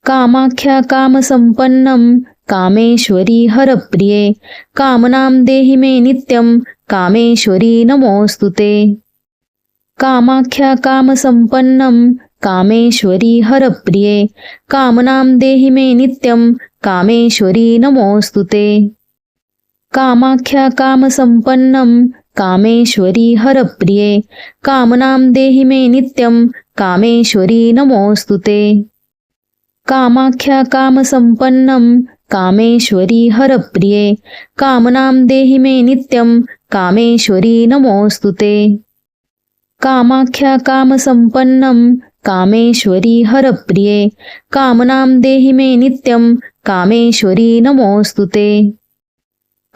कामाख्या कामसंपन्नं कामेश्वरी हरप्रिये कामनां देहि मे नित्यं कामेश्वरी नमोऽस्तुते। कामाख्या कामसंपन्नं कामेश्वरी हरप्रिये कामनां देहि मे नित्यं कामेश्वरी नमोऽस्तुते। कामाख्या कामसंपन्नं कामेश्वरी हरप्रिये कामनां देहि मे नित्यं कामेश्वरी नमोऽस्तुते। कामाख्या कामसंपन्नं कामेश्वरी हरप्रिये कामनां देहि मे नित्यं कामेश्वरी नमोऽस्तुते। कामाख्या कामसंपन्नं कामेश्वरी हरप्रिये कामनां देहि मे नित्यं कामेश्वरी नमोऽस्तुते।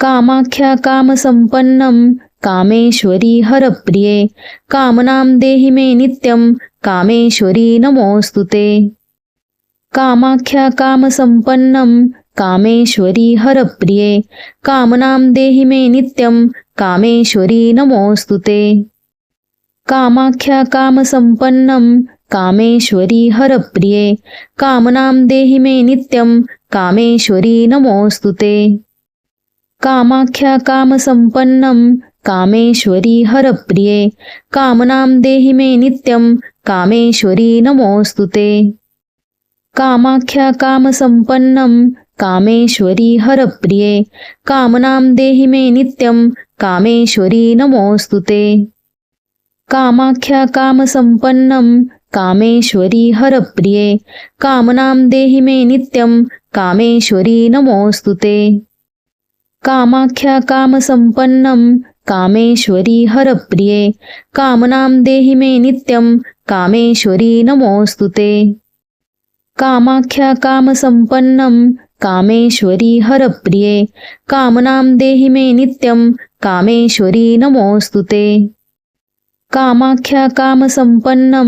कामाख्या कामसंपन्नं कामेश्वरी हरप्रिये कामनां देहि मे नित्यं कामेश्वरी नमोऽस्तुते। कामाख्या कामसंपन्नं कामेश्वरी हरप्रिये कामनां देहि मे नित्यं कामेश्वरी नमोऽस्तुते। कामाख्या कामसंपन्नं कामेश्वरी हरप्रिये कामनां देहि मे नित्यं कामेश्वरी नमोऽस्तुते। कामाख्या कामसंपन्नं कामेश्वरी हरप्रिये कामनां देहि मे नित्यं कामेश्वरी नमोऽस्तुते। कामाख्या कामसंपन्नं कामेश्वरी हरप्रिये कामनां देहि मे नित्यं कामेश्वरी नमोऽस्तुते। कामाख्या कामसंपन्नं कामेश्वरी हरप्रिये कामनां देहि मे नित्यं कामेश्वरी नमोऽस्तुते। कामाख्या कामसंपन्नं कामेश्वरी हरप्रिये कामनां देहि मे नित्यं कामेश्वरी नमोऽस्तुते। कामाख्या कामसंपन्नं कामेश्वरी हरप्रिये कामनां देहि मे नित्यं कामेश्वरी नमोऽस्तुते। कामाख्या कामसंपन्नं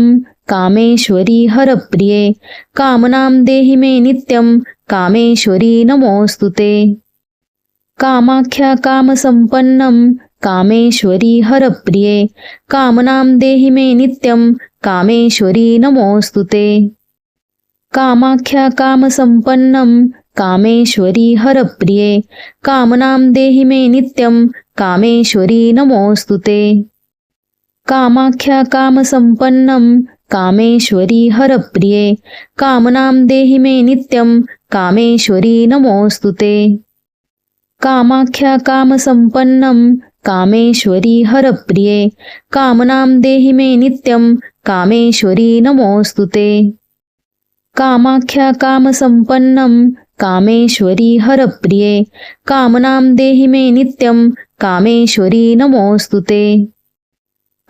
कामेश्वरी हरप्रिये कामनां देहि मे नित्यं कामेश्वरी नमोऽस्तुते। कामाख्या कामसंपन्नं कामेश्वरी हरप्रिये कामनां देहि मे नित्यं कामेश्वरी नमोऽस्तुते। कामाख्या कामसंपन्नं कामेश्वरी हरप्रिये कामनां देहि मे नित्यं कामेश्वरी नमोऽस्तुते। कामाख्या कामसंपन्नं कामेश्वरी हरप्रिये कामनां देहि मे नित्यं कामेश्वरी नमोऽस्तुते। कामाख्या कामसंपन्नं कामेश्वरी हरप्रिये कामनां देहि मे नित्यं कामेश्वरी नमोऽस्तुते। कामाख्या कामसंपन्नं कामेश्वरी हरप्रिये कामनां देहि मे नित्यं कामेश्वरी नमोऽस्तुते।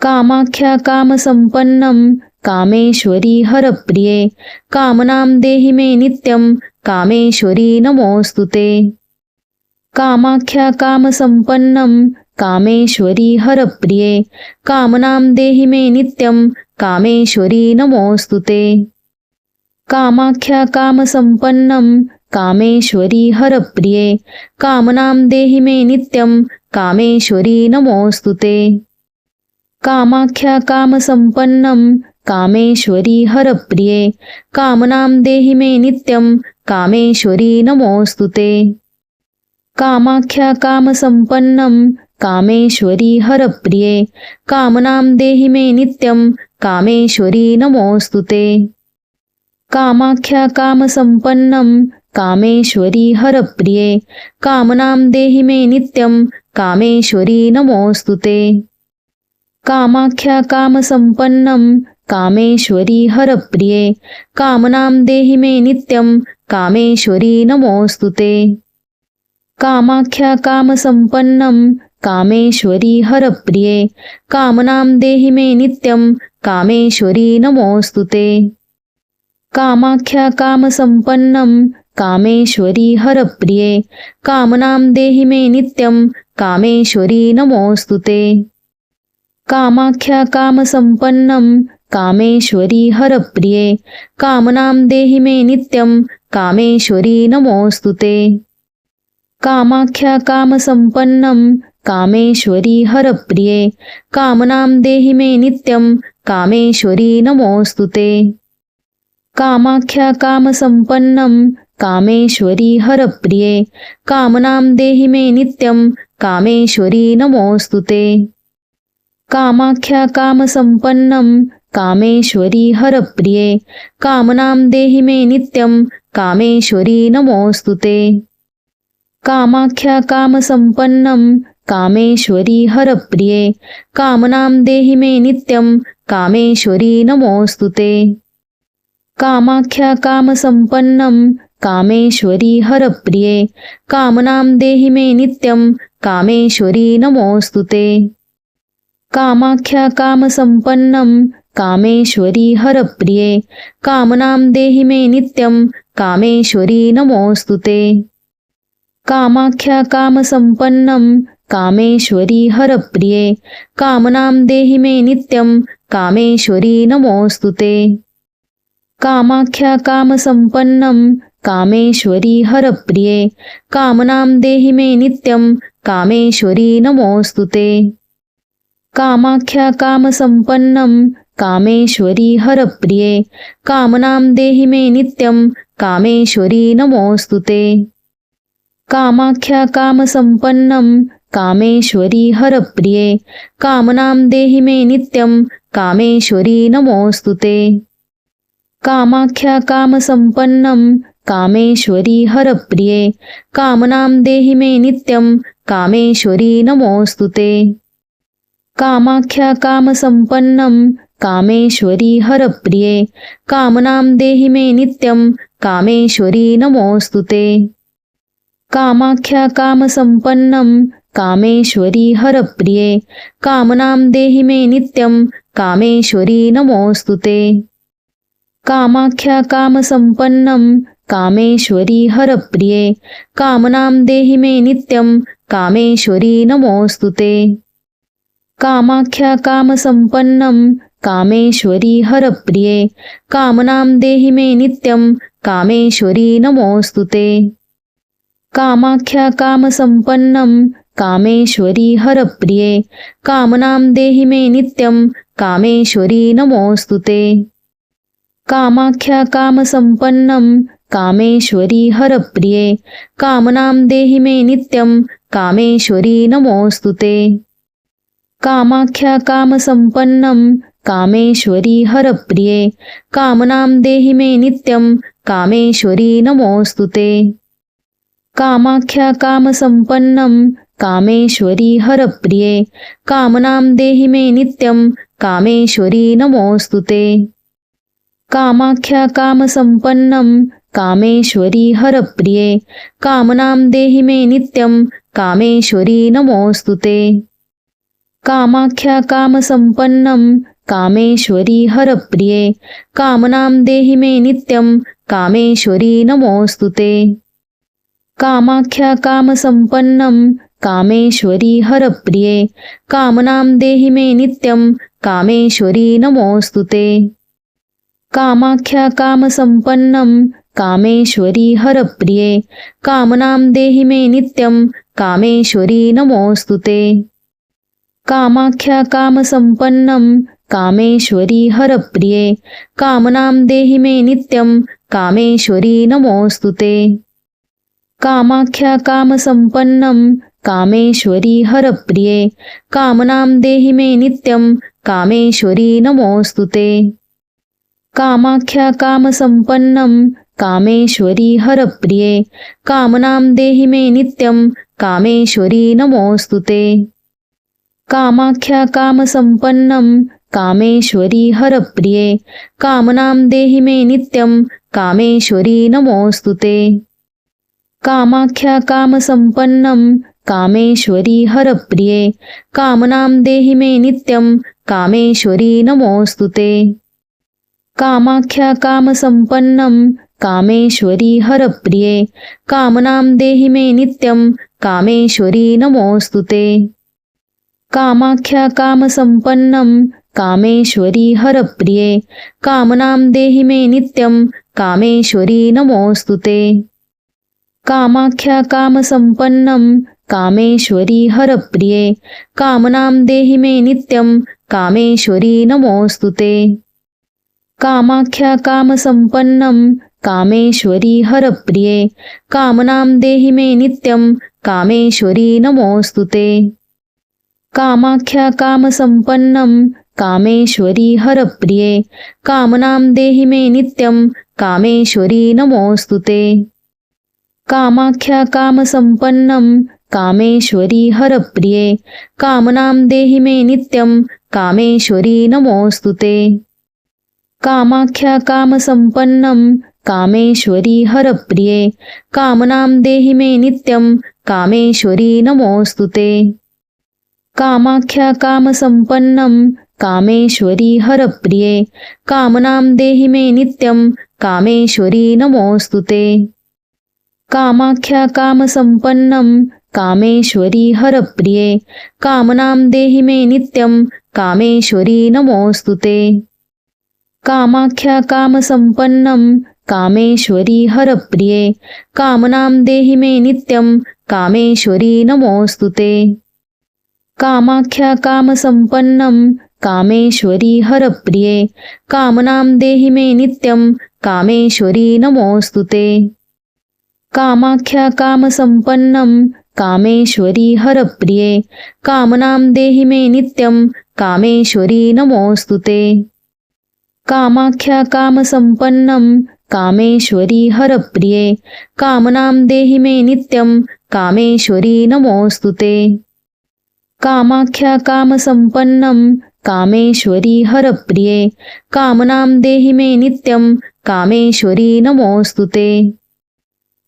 कामाख्या कामसंपन्नं कामेश्वरी हरप्रिये कामनां देहि मे नित्यं कामेश्वरी नमोऽस्तुते। कामाख्या कामसंपन्नं कामेश्वरी हरप्रिये कामनां देहि मे नित्यं कामेश्वरी नमोऽस्तुते। कामाख्या कामसंपन्नं कामेश्वरी हरप्रिये कामनां देहि मे नित्यं कामेश्वरी नमोऽस्तुते। कामाख्या कामसंपन्नं कामेश्वरी हरप्रिये कामनां देहि मे नित्यं कामेश्वरी नमोऽस्तुते। कामाख्या कामसंपन्नं कामेश्वरी हरप्रिये कामनां देहि मे नित्यं कामेश्वरी नमोऽस्तुते। कामाख्या कामसंपन्नं कामेश्वरी हरप्रिये कामनां देहि मे नित्यं कामेश्वरी नमोऽस्तुते। कामाख्या कामसंपन्नं कामेश्वरी हरप्रिये कामनां देहि मे नित्यं कामेश्वरी नमोऽस्तुते। कामाख्या कामसंपन्नं कामेश्वरी हरप्रिये कामनां देहि मे नित्यं कामेश्वरी नमोऽस्तुते। कामाख्या कामसंपन्नं कामेश्वरी हरप्रिये कामनां देहि मे नित्यं कामेश्वरी नमोऽस्तुते। कामाख्या कामसंपन्नं कामेश्वरी हरप्रिये कामनां देहि मे नित्यं कामेश्वरी नमोऽस्तुते। कामाख्या कामसंपन्नं कामेश्वरी हरप्रिये कामनां देहि मे नित्यं कामेश्वरी नमोऽस्तुते। कामाख्या कामसंपन्नं कामेश्वरी हरप्रिये कामनां देहि मे नित्यं कामेश्वरी नमोऽस्तुते। कामाख्या कामसंपन्नं कामेश्वरी हरप्रिये कामनां देहि मे नित्यं कामेश्वरी नमोऽस्तुते। कामाख्या कामसंपन्नं कामेश्वरी हरप्रिये कामनां देहि मे नित्यं कामेश्वरी नमोऽस्तुते। कामाख्या कामसंपन्नं कामेश्वरी हरप्रिये कामनां देहि मे नित्यं कामेश्वरी नमोऽस्तुते। कामाख्या कामसंपन्नं कामेश्वरी हरप्रिये कामनां देहि मे नित्यं कामेश्वरी नमोऽस्तुते। कामाख्या कामसंपन्नं कामेश्वरी हरप्रिये कामनां देहि मे नित्यं कामेश्वरी नमोऽस्तुते। कामाख्या कामसंपन्नं कामेश्वरी हरप्रिये कामनां देहि मे नित्यं कामेश्वरी नमोऽस्तुते। कामाख्या कामसंपन्नं कामेश्वरी हरप्रिये कामनां देहि मे नित्यं कामेश्वरी नमोऽस्तुते। कामाख्या कामसंपन्नं कामेश्वरी हरप्रिये कामनां देहि मे नित्यं कामेश्वरी नमोऽस्तुते। कामाख्या कामसंपन्नं कामेश्वरी हरप्रिये कामनां देहि मे नित्यं कामेश्वरी नमोऽस्तुते। कामाख्या कामसंपन्नं कामेश्वरी हरप्रिये कामनां देहि मे नित्यं कामेश्वरी नमोऽस्तुते। कामाख्या कामसंपन्नं कामेश्वरी हरप्रिये कामनां देहि मे नित्यं कामेश्वरी नमोऽस्तुते। कामाख्या कामसंपन्नं कामेश्वरी हरप्रिये कामनां देहि मे नित्यं कामेश्वरी नमोऽस्तुते। कामाख्या कामसंपन्नं कामेश्वरी हरप्रिये कामनां देहि मे नित्यं कामेश्वरी नमोऽस्तुते। कामाख्या कामसंपन्नं कामेश्वरी हरप्रिये कामनां देहि मे नित्यं कामेश्वरी नमोऽस्तुते। कामाख्या कामसंपन्नं कामेश्वरी हरप्रिये कामनां देहि मे नित्यं कामेश्वरी नमोऽस्तुते। कामाख्या कामसंपन्नं कामेश्वरी हरप्रिये कामनां देहि मे नित्यं कामेश्वरी नमोऽस्तुते। कामाख्या कामसंपन्नं कामेश्वरी हरप्रिये कामनां देहि मे नित्यं कामेश्वरी नमोऽस्तुते। कामाख्या कामसंपन्नं कामेश्वरी हरप्रिये कामनां देहि मे नित्यं कामेश्वरी नमोऽस्तुते। कामाख्या कामसंपन्नं कामेश्वरी हरप्रिये कामनां देहि मे नित्यं कामेश्वरी नमोऽस्तुते। कामाख्या कामसंपन्नं कामेश्वरी हरप्रिये कामनां देहि मे नित्यं कामेश्वरी नमोऽस्तुते। कामाख्या कामसंपन्नं कामेश्वरी हरप्रिये कामनां देहि मे नित्यं कामेश्वरी नमोऽस्तुते। कामाख्या कामसंपन्नं कामेश्वरी हरप्रिये कामनां देहि मे नित्यं कामेश्वरी नमोऽस्तुते। कामाख्या कामसंपन्नं कामेश्वरी हरप्रिये कामनां देहि मे नित्यं कामेश्वरी नमोऽस्तुते। कामाख्या कामसंपन्नं कामेश्वरी हरप्रिये कामनां देहि मे नित्यं कामेश्वरी नमोऽस्तुते। कामाख्या कामसंपन्नं कामेश्वरी हरप्रिये कामनां देहि मे नित्यं कामेश्वरी नमोऽस्तुते। कामाख्या कामसंपन्नं कामेश्वरी हरप्रिये कामनां देहि मे नित्यं कामेश्वरी नमोऽस्तुते। कामाख्या कामसंपन्नं कामेश्वरी हरप्रिये कामनां देहि मे नित्यं कामेश्वरी नमोऽस्तुते। कामाख्या कामसंपन्नं कामेश्वरी हरप्रिये कामनां देहि मे नित्यं कामेश्वरी नमोऽस्तुते। कामाख्या कामसंपन्नं कामेश्वरी हरप्रिये कामनां देहि मे नित्यं कामेश्वरी नमोऽस्तुते। कामाख्या कामसंपन्नं कामेश्वरी हरप्रिये कामनां देहि मे नित्यं कामेश्वरी नमोऽस्तुते। कामाख्या कामसंपन्नं कामेश्वरी हरप्रिये कामनां देहि मे नित्यं कामेश्वरी नमोऽस्तुते। कामाख्या कामसंपन्नं कामेश्वरी हरप्रिये कामनां देहि मे नित्यं कामेश्वरी नमोऽस्तुते। कामाख्या कामसंपन्नं कामेश्वरी हरप्रिये कामनां देहि मे नित्यं कामेश्वरी नमोऽस्तुते। कामाख्या कामसंपन्नं कामेश्वरी हरप्रिये कामनां देहि मे नित्यं कामेश्वरी नमोऽस्तुते। कामाख्या कामसंपन्नं कामेश्वरी हरप्रिये कामनां देहि मे नित्यं कामेश्वरी नमोऽस्तुते। कामाख्या कामसंपन्नं कामेश्वरी हरप्रिये कामनां देहि मे नित्यं कामेश्वरी नमोऽस्तुते। कामाख्या कामसंपन्नं कामेश्वरी हरप्रिये कामनां देहि मे नित्यं कामेश्वरी नमोऽस्तुते। कामाख्या कामसंपन्नं कामेश्वरी हरप्रिये कामनां देहि मे नित्यं कामेश्वरी नमोऽस्तुते। कामाख्या कामसंपन्नं कामेश्वरी हरप्रिये कामनां देहि मे नित्यं कामेश्वरी नमोऽस्तुते। कामाख्या कामसंपन्नं कामेश्वरी हरप्रिये कामनां देहि मे नित्यं कामेश्वरी नमोऽस्तुते।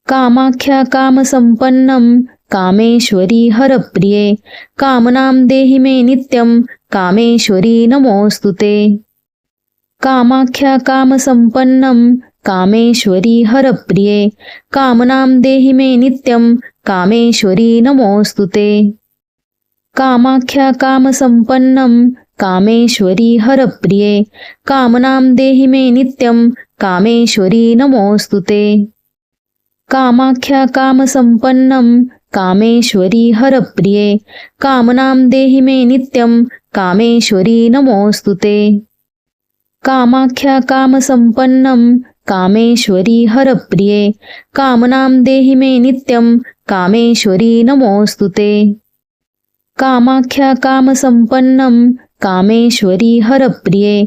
कामाख्या कामसंपन्नं कामेश्वरी हरप्रिये कामनां देहि मे नित्यं कामेश्वरी नमोऽस्तुते। कामाख्या कामसंपन्नं कामेश्वरी हरप्रिये कामनां देहि मे नित्यं कामेश्वरी नमोऽस्तुते। कामाख्या कामसंपन्नं कामेश्वरी हरप्रिये कामनां देहि मे नित्यं कामेश्वरी नमोऽस्तुते। कामाख्या कामसंपन्नं कामेश्वरी हरप्रिये कामनां देहि मे नित्यं कामेश्वरी नमोऽस्तुते। कामाख्या कामसंपन्नं कामेश्वरी हरप्रिये कामनां देहि मे नित्यं कामेश्वरी नमोऽस्तुते। कामाख्या कामसंपन्नं कामेश्वरी हरप्रिये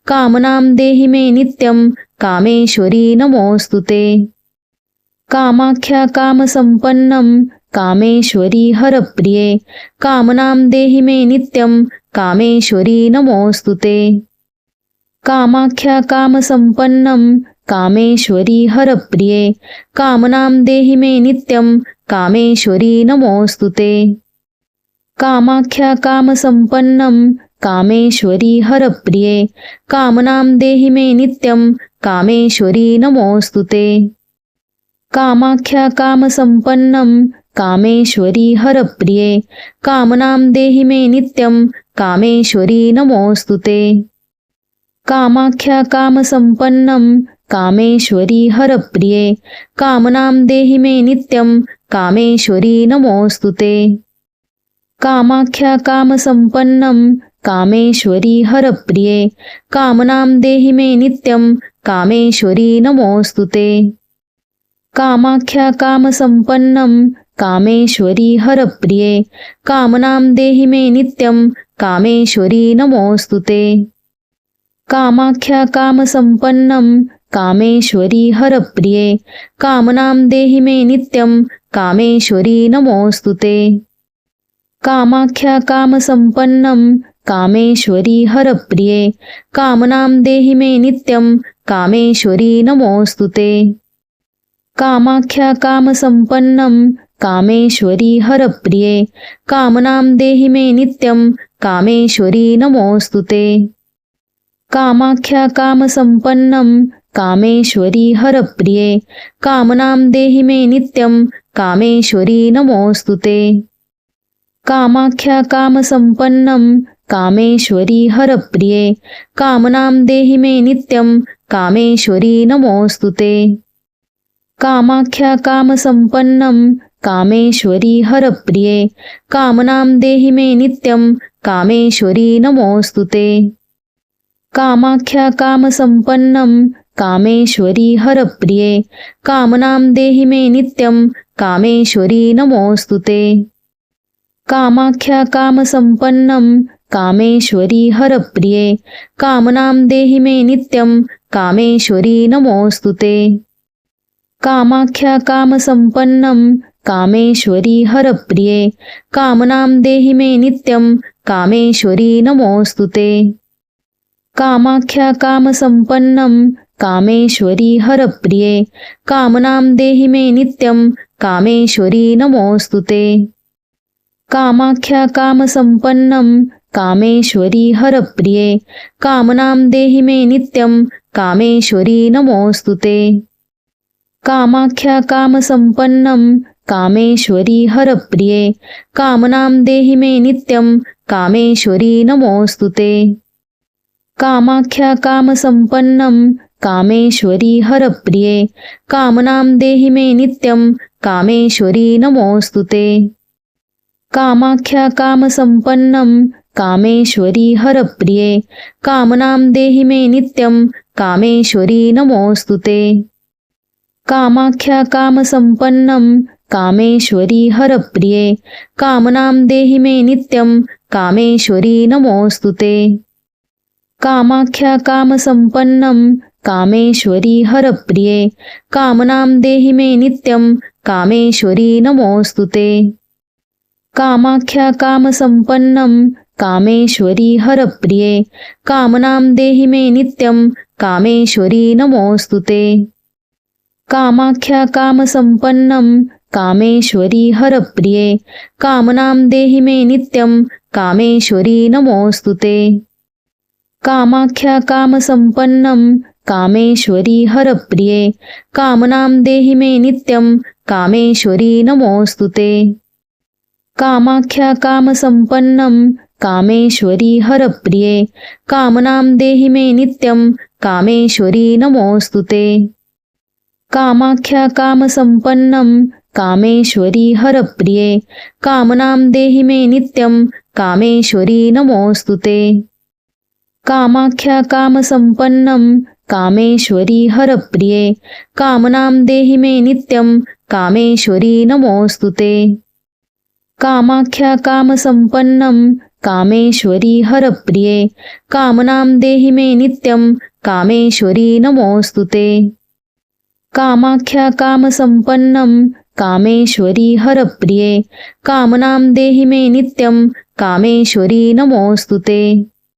कामनां देहि मे नित्यं कामेश्वरी नमोऽस्तुते। कामाख्या कामसंपन्नं कामेश्वरी हरप्रिये कामनां देहि मे नित्यं कामेश्वरी नमोऽस्तुते। कामाख्या कामसंपन्नं कामेश्वरी हरप्रिये कामनां देहि मे नित्यं कामेश्वरी नमोऽस्तुते। कामाख्या कामसंपन्नं कामेश्वरी हरप्रिये कामनां देहि मे नित्यं कामेश्वरी नमोऽस्तुते। कामाख्या कामसंपन्नं कामेश्वरी हरप्रिये कामनां देहि मे नित्यं कामेश्वरी नमोऽस्तुते। कामाख्या कामसंपन्नं कामेश्वरी हरप्रिये कामनां देहि मे नित्यं कामेश्वरी नमोऽस्तुते। कामाख्या कामसंपन्नं कामेश्वरी हरप्रिये कामनां देहि मे नित्यं कामेश्वरी नमोऽस्तुते। कामाख्या कामसंपन्नं कामेश्वरी हरप्रिये कामनां देहि मे नित्यं कामेश्वरी नमोऽस्तुते। कामाख्या कामसंपन्नं कामेश्वरी हरप्रिये कामनां देहि मे नित्यं कामेश्वरी नमोऽस्तुते। कामाख्या कामसंपन्नं कामेश्वरी हरप्रिये कामनां देहि मे नित्यं कामेश्वरी नमोऽस्तुते। कामाख्या कामसंपन्नं कामेश्वरी हरप्रिये कामनां देहि मे नित्यं कामेश्वरी नमोऽस्तुते। कामाख्या कामसंपन्नं कामेश्वरी हरप्रिये कामनां देहि मे नित्यं कामेश्वरी नमोऽस्तुते। कामाख्या कामसंपन्नं कामेश्वरी हरप्रिये कामनां देहि मे नित्यं कामेश्वरी नमोऽस्तुते। कामाख्या कामसंपन्नं कामेश्वरी हरप्रिये कामनां देहि मे नित्यं कामेश्वरी नमोऽस्तुते। कामाख्या कामसंपन्नं कामेश्वरी हरप्रिये कामनां देहि मे नित्यं कामेश्वरी नमोऽस्तुते। कामाख्या कामसंपन्नं कामेश्वरी हरप्रिये कामनां देहि मे नित्यं कामेश्वरी नमोऽस्तुते। कामाख्या कामसंपन्नं कामेश्वरी हरप्रिये कामनां देहि मे नित्यं कामेश्वरी नमोऽस्तुते। कामाख्या कामसंपन्नं कामेश्वरी हरप्रिये कामनां देहि मे नित्यं कामेश्वरी नमोऽस्तुते। कामाख्या कामसंपन्नं कामेश्वरी हरप्रिये कामनां देहि मे नित्यं कामेश्वरी नमोऽस्तुते। कामाख्या कामसंपन्नं कामेश्वरी हरप्रिये कामनां देहि मे नित्यं कामेश्वरी नमोऽस्तुते। कामाख्या कामसंपन्नं कामेश्वरी हरप्रिये कामनां देहि मे नित्यं कामेश्वरी नमोऽस्तुते। कामाख्या कामसंपन्नं कामेश्वरी हरप्रिये कामनां देहि मे नित्यं कामेश्वरी नमोऽस्तुते। कामाख्या कामसंपन्नं कामेश्वरी हरप्रिये कामनां देहि मे नित्यं कामेश्वरी नमोऽस्तुते। कामाख्या कामसंपन्नं कामेश्वरी हरप्रिये कामनां देहि मे नित्यं कामेश्वरी नमोऽस्तुते। कामाख्या कामसंपन्नं कामेश्वरी हरप्रिये कामनां देहि मे नित्यं कामेश्वरी नमोऽस्तुते। कामाख्या कामसंपन्नं कामेश्वरी हरप्रिये कामनां देहि मे नित्यं कामेश्वरी नमोऽस्तुते। कामाख्या कामसंपन्नं कामेश्वरी हरप्रिये कामनां देहि मे नित्यं कामेश्वरी नमोऽस्तुते। कामाख्या कामसंपन्नं कामेश्वरी हरप्रिये कामनां देहि मे नित्यं कामेश्वरी नमोऽस्तुते। कामाख्या कामसंपन्नं कामेश्वरी हरप्रिये कामनां देहि मे नित्यं कामेश्वरी नमोऽस्तुते। कामाख्या कामसंपन्नं कामेश्वरी हरप्रिये कामनां देहि मे नित्यं कामेश्वरी नमोऽस्तुते। कामाख्या कामसंपन्नं कामेश्वरी हरप्रिये कामनां देहि मे नित्यं कामेश्वरी नमोऽस्तुते। कामाख्या कामसंपन्नं कामेश्वरी हरप्रिये कामनां देहि मे नित्यं कामेश्वरी नमोऽस्तुते।